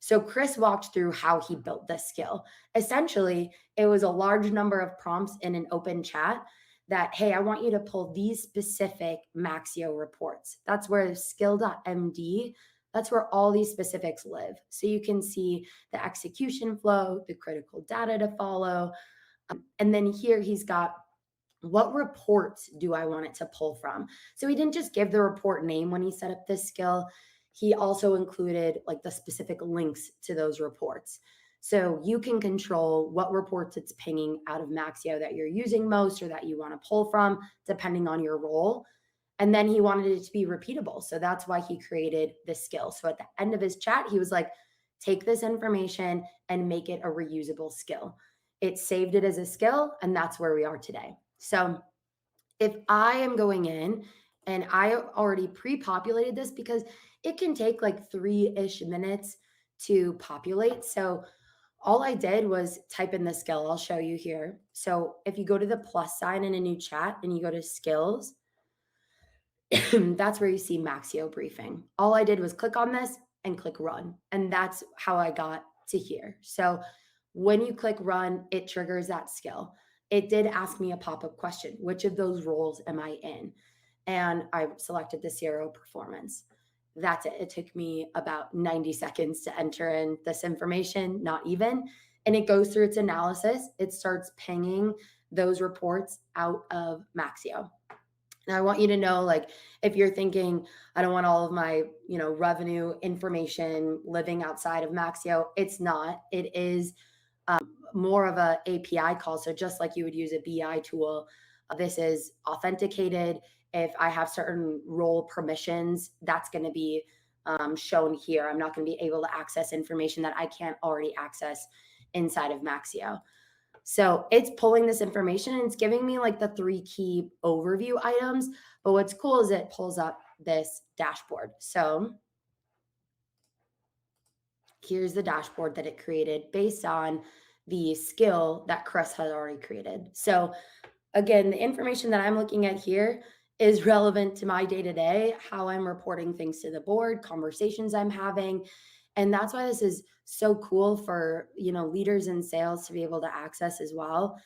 So Chris walked through how he built this skill. Essentially, it was a large number of prompts in an open chat that, hey, I want you to pull these specific Maxio reports. That's where skill.md, that's where all these specifics live. So you can see the execution flow, the critical data to follow. And then here he's got, what reports do I want it to pull from? So he didn't just give the report name when he set up this skill. He also included like the specific links to those reports. So you can control what reports it's pinging out of Maxio that you're using most or that you want to pull from, depending on your role. And then he wanted it to be repeatable. So that's why he created this skill. So at the end of his chat, he was like, take this information and make it a reusable skill. It saved it as a skill, and that's where we are today. So if I am going in and I already pre-populated this, because it can take like 3-ish minutes to populate. So all I did was type in the skill. I'll show you here. So if you go to the plus sign in a new chat and you go to skills, that's where you see Maxio briefing. All I did was click on this and click run. And that's how I got to here. So when you click run, it triggers that skill. It did ask me a pop-up question. Which of those roles am I in? And I selected the CRO performance. That's it. It took me about 90 seconds to enter in this information, not even. And it goes through its analysis. It starts pinging those reports out of Maxio. Now, I want you to know, like, if you're thinking, I don't want all of my, revenue information living outside of Maxio, it's not. It is more of a API call. So just like you would use a BI tool, this is authenticated. If I have certain role permissions, that's going to be shown here. I'm not going to be able to access information that I can't already access inside of Maxio. So it's pulling this information and it's giving me like the 3 key overview items. But what's cool is it pulls up this dashboard. So here's the dashboard that it created based on the skill that Chris had already created. So again, the information that I'm looking at here is relevant to my day-to-day, how I'm reporting things to the board, conversations I'm having. And that's why this is so cool for, leaders in sales to be able to access as well.